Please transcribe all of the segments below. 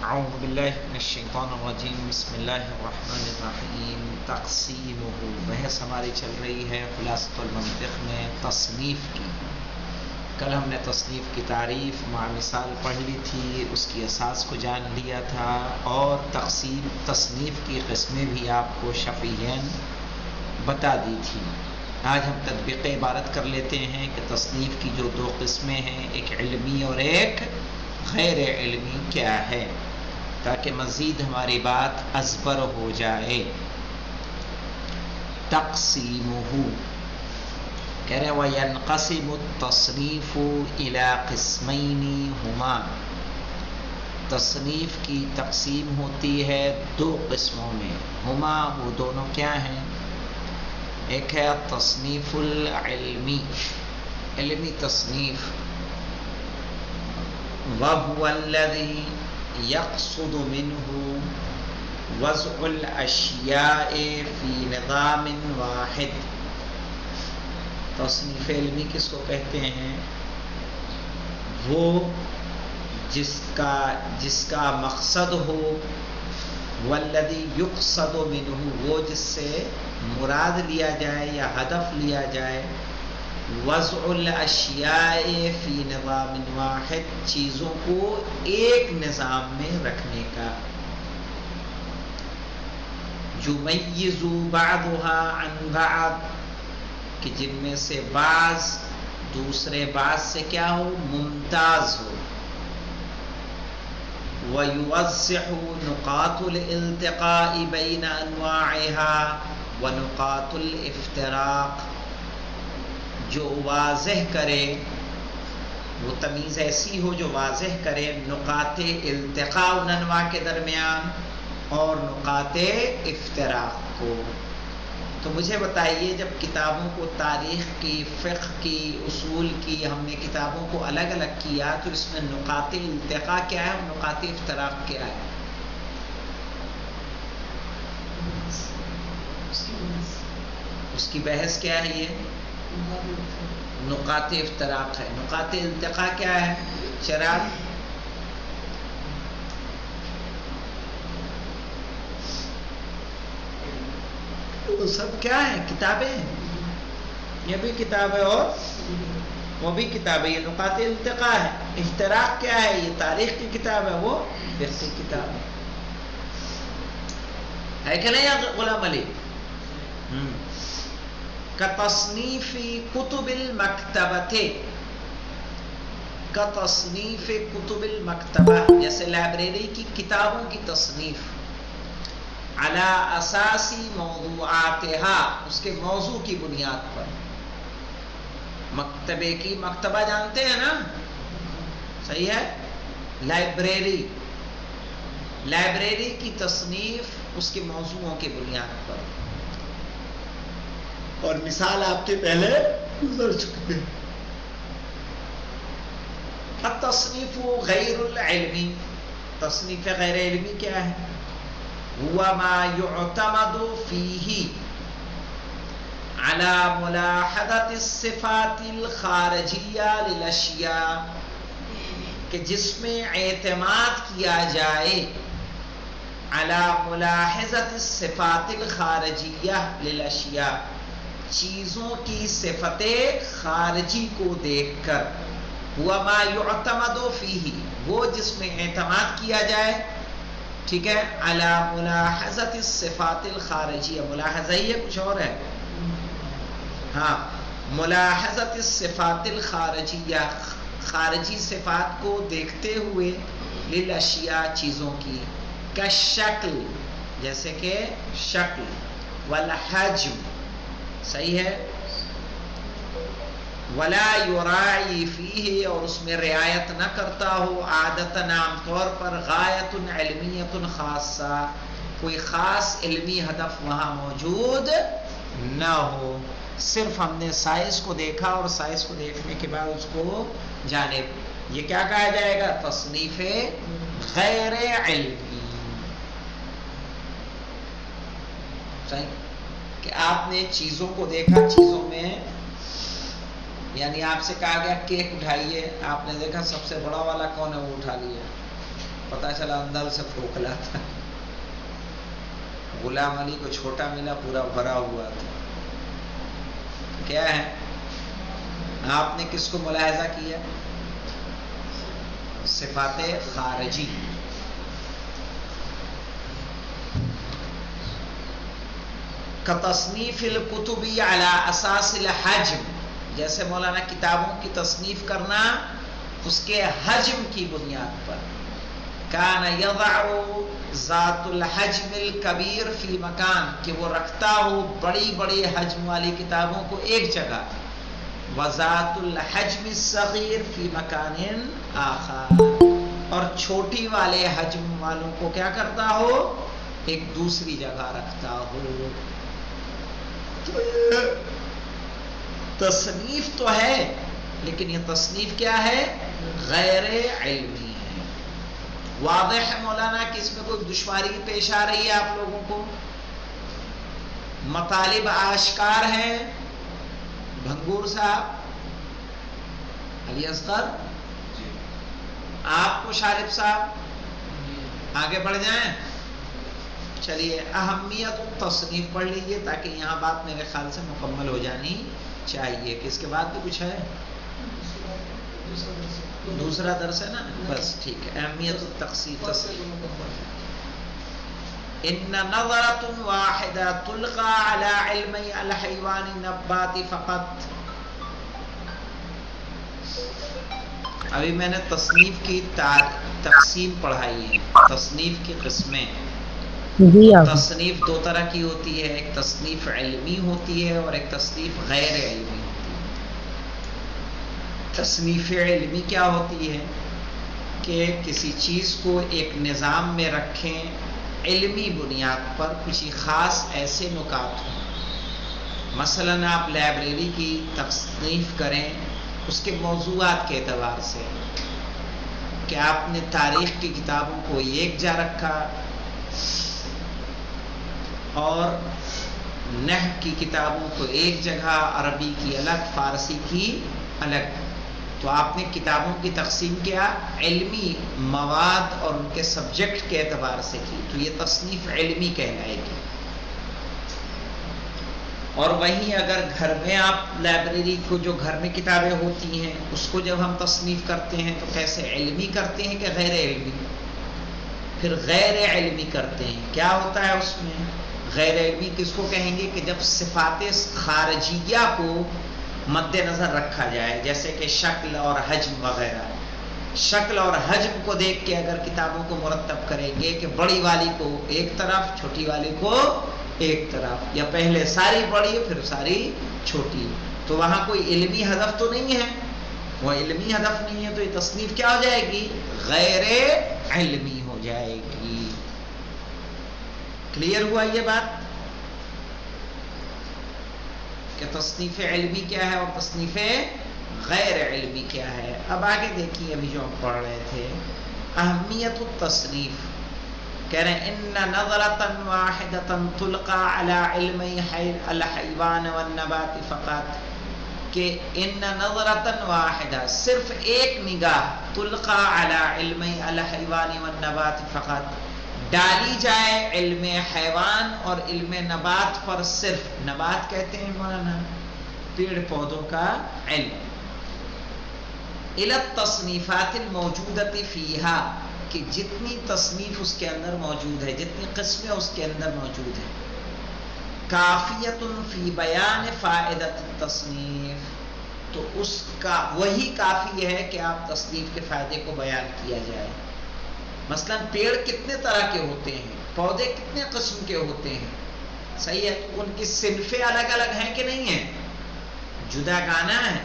اعوذ باللہ من الشیطان الرجیم بسم اللہ الرحمن الرحیم تقسیمہ بحث ہماری چل رہی ہے خلاصۃ المنطق میں تصنیف کی. کل ہم نے تصنیف کی تعریف مع مثال پڑھ لی تھی، اس کی اساس کو جان لیا تھا، اور تقسیم تصنیف کی قسمیں بھی آپ کو شفیعین بتا دی تھی. آج ہم تطبیق عبارت کر لیتے ہیں کہ تصنیف کی جو دو قسمیں ہیں، ایک علمی اور ایک غیر علمی، کیا ہے، تاکہ مزید ہماری بات ازبر ہو جائے. تقسیمہ کہہ رہے وَيَنْقَسِمُ التصنیف إِلَى قِسْمَيْنِ هُمَا، تصنیف کی تقسیم ہوتی ہے دو قسموں میں. ہما وہ دونوں کیا ہیں؟ ایک ہے تصنیف العلمی، علمی تصنیف، وَهُوَ الَّذِي يَقْصُدُ مِنْهُ وَضْعُ الْأَشْيَاءِ فِي نِظَامٍ وَاحِدٍ. تصنیف علمی کس کو کہتے ہیں؟ وہ جس کا مقصد ہو، والذی یقصد منہ، وہ جس سے مراد لیا جائے یا ہدف لیا جائے، وضع الاشیاء فی نظام واحد، چیزوں کو ایک نظام میں رکھنے کا. یمیز بعضها عن بعض، کہ جن میں سے بعض دوسرے بعض سے کیا ہو، ممتاز ہو. وَيُوَضِّحُ نُقَاطُ الِالْتِقَاءِ بَيْنَ أَنْوَاعِهَا وَنُقَاطُ الْإِفْتِرَاقِ، جو واضح کرے، وہ تمیز ایسی ہو جو واضح کرے نقاط التقاء ان انواع کے درمیان اور نقاط افتراق کو. تو مجھے بتائیے، جب کتابوں کو تاریخ کی، فقہ کی، اصول کی ہم نے کتابوں کو الگ الگ کیا، تو اس میں نقاط التقاء کیا ہے اور نقاط افتراق کیا ہے؟ اس کی بحث کیا ہے؟ یہ نقاط افتراق ہے. نقاط التقاء کیا ہے؟ چراغ وہ سب کیا ہے؟ کتابیں ہیں. یہ بھی کتاب ہے اور وہ بھی کتاب ہے. یہ نقاط التقاء ہے. افتراق کیا ہے؟ یہ تاریخ کی کتاب ہے، وہ فقہ کی کتاب ہے کہ نہیں غلام علی؟ کتصنیف کتب المکتبۃ، کتصنیف کتب المکتبہ، جیسے لائبریری کی کتابوں کی تصنیف، علی اساسی موضوعاتها، اس کے موضوع کی بنیاد پر. مکتبے کی، مکتبہ جانتے ہیں نا، صحیح ہے، لائبریری، لائبریری کی تصنیف اس کے موضوعوں کی بنیاد پر. اور مثال آپ کے پہلے گزر چکے. التصنیف غیر العلمی، تصنیف غیر علمی کیا ہے؟ هو ما يعتمد فيه على ملاحظة الصفات الخارجية للأشياء، کہ جس میں اعتماد کیا جائے على ملاحظة الصفات الخارجية للأشياء، چیزوں کی صفت خارجی کو دیکھ کر. هو ما يعتمد فيه، وہ جس میں اعتماد کیا جائے، ٹھیک ہے، علی ملاحظت الصفات الخارجیہ، ملاحظہ ہی ہے، کچھ اور ہے، ہاں، ملاحظت الصفات الخارجیہ، خارجی صفات کو دیکھتے ہوئے، للاشیاء، چیزوں کی، کالشکل، جیسے کہ شکل، والحجم، صحیح ہے، ولا یراعی فیہ، اور اس میں رعایت نہ کرتا ہو، عادتاً، عام طور پر، غایت علمیت خاصہ، کوئی خاص علمی ہدف وہاں موجود نہ ہو، صرف ہم نے سائز کو دیکھا اور سائز کو دیکھنے کے بعد اس کو جانے. یہ کیا کہا جائے گا؟ تصنیف غیر علمی. صحیح کہ آپ نے چیزوں کو دیکھا، چیزوں میں یعنی آپ سے کہا گیا کیک اٹھائیے، آپ نے دیکھا سب سے بڑا والا کون ہے، وہ اٹھا لیا. پتا چلا اندر سے کھوکھلا تھا. غلام علی کو چھوٹا ملا، پورا بھرا ہوا تھا. کیا ہے؟ آپ نے کس کو ملاحظہ کیا؟ صفات خارجی. کتصنیف الکتب علی اساس الحجم، جیسے مولانا کتابوں کی تصنیف کرنا اس کے حجم کی بنیاد پر. کان یضع ذات الحجم الکبیر فی مکان، کہ وہ رکھتا ہو بڑی بڑی حجم والی کتابوں کو ایک جگہ، وذات الحجم الصغیر فی مکان آخر، اور چھوٹی والے حجم والوں کو کیا کرتا ہو؟ ایک دوسری جگہ رکھتا ہو. تصنیف تو ہے، لیکن یہ تصنیف کیا ہے؟ غیر علمی ہے. واضح ہے مولانا کہ اس میں کوئی دشواری پیش آ رہی ہے آپ لوگوں کو؟ مطالب آشکار ہیں؟ بھنگور صاحب، علی اصغر، آپ کو شارف صاحب، آگے بڑھ جائیں. چلیے اہمیت التصنیف پڑھ لیجئے تاکہ یہاں بات میرے خیال سے مکمل ہو جانی چاہیے. کہ اس کے بعد بھی کچھ ہے؟ دوسرا درس ہے نا، بس ٹھیک ہے. اہمیت التصنیف. ان نظرۃ واحدہ تلقى على علم الحیوان النبات فقط. ابھی میں نے تصنیف کی تقسیم پڑھائی ہے، تصنیف کی قسمیں. تصنیف دو طرح کی ہوتی ہے، ایک تصنیف علمی ہوتی ہے اور ایک تصنیف غیر علمی ہوتی ہے. تصنیف علمی کیا ہوتی ہے؟ کہ کسی چیز کو ایک نظام میں رکھیں، علمی بنیاد پر کچھ خاص ایسے نکات ہوں. مثلا آپ لائبریری کی تصنیف کریں اس کے موضوعات کے اعتبار سے، کہ آپ نے تاریخ کی کتابوں کو ایک جا رکھا اور نحو کی کتابوں کو ایک جگہ، عربی کی الگ، فارسی کی الگ. تو آپ نے کتابوں کی تقسیم کیا علمی مواد اور ان کے سبجیکٹ کے اعتبار سے کی، تو یہ تصنیف علمی کہلائے گی. اور وہیں اگر گھر میں آپ لائبریری کو، جو گھر میں کتابیں ہوتی ہیں، اس کو جب ہم تصنیف کرتے ہیں تو کیسے علمی کرتے ہیں کہ غیر علمی؟ پھر غیر علمی کرتے ہیں. کیا ہوتا ہے اس میں؟ غیر علمی کس کو کہیں گے؟ کہ جب صفات خارجیہ کو مد نظر رکھا جائے، جیسے کہ شکل اور حجم وغیرہ. شکل اور حجم کو دیکھ کے اگر کتابوں کو مرتب کریں گے کہ بڑی والی کو ایک طرف، چھوٹی والی کو ایک طرف، یا پہلے ساری بڑی پھر ساری چھوٹی، تو وہاں کوئی علمی ہدف تو نہیں ہے. وہ علمی ہدف نہیں ہے تو یہ تصنیف کیا ہو جائے گی؟ غیر علمی ہو جائے گی. کلیئر ہوا یہ بات کہ تصنیف علمی کیا ہے اور تصنیف غیر علمی کیا ہے؟ اب آگے دیکھیے، ابھی جو ہم پڑھ رہے تھے اہمیت التصنیف، کہہ رہے ہیں ان نظرۃ واحدۃ تلقى على علم الحیوان والنبات فقط، کہ ان نظرۃ واحدہ، صرف ایک نگاہ، تلقى على علم الحیوان والنبات فقط، ڈالی جائے علم حیوان اور علم نبات پر. صرف نبات کہتے ہیں مولانا پیڑ پودوں کا علم. الى التصنیفات الموجودۃ فیہا، کہ جتنی تصنیف اس کے اندر موجود ہے، جتنی قسمیں اس کے اندر موجود ہیں، کافیۃ فی بیان فائدۃ التصنیف، تو اس کا وہی کافی ہے کہ آپ تصنیف کے فائدے کو بیان کیا جائے. مثلا پیڑ کتنے طرح کے ہوتے ہیں، پودے کتنے قسم کے ہوتے ہیں، صحیح ہے؟ ان کی صنفیں الگ الگ ہیں کہ نہیں ہیں؟ جدا گانا ہے،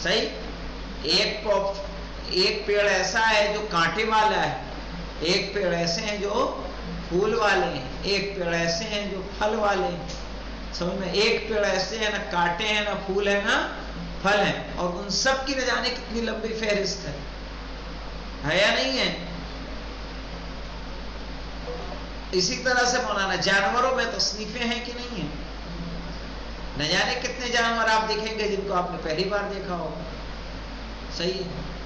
صحیح. ایک پیڑ ایسا ہے جو کانٹے والا ہے، ایک پیڑ ایسے ہیں جو پھول والے ہیں، ایک پیڑ ایسے ہیں جو پھل والے ہیں. سمجھ میں؟ ایک پیڑ ایسے ہیں نہ کانٹے ہیں نہ پھول ہیں نہ پھل ہیں، اور ان سب کی نہ جانے کتنی لمبی فہرست ہے یا نہیں ہے؟ اسی طرح سے مولانا جانوروں میں تصنیفیں ہیں کہ نہیں ہیں؟ نہ جانے کتنے جانور آپ دیکھیں گے جن کو آپ نے پہلی بار دیکھا ہوگا، صحیح ہے؟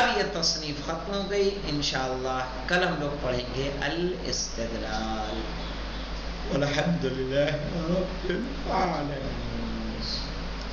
اب یہ تصنیف ختم ہو گئی. انشاءاللہ کل ہم لوگ پڑھیں گے الاستدلال. والحمد للہ رب العالمین.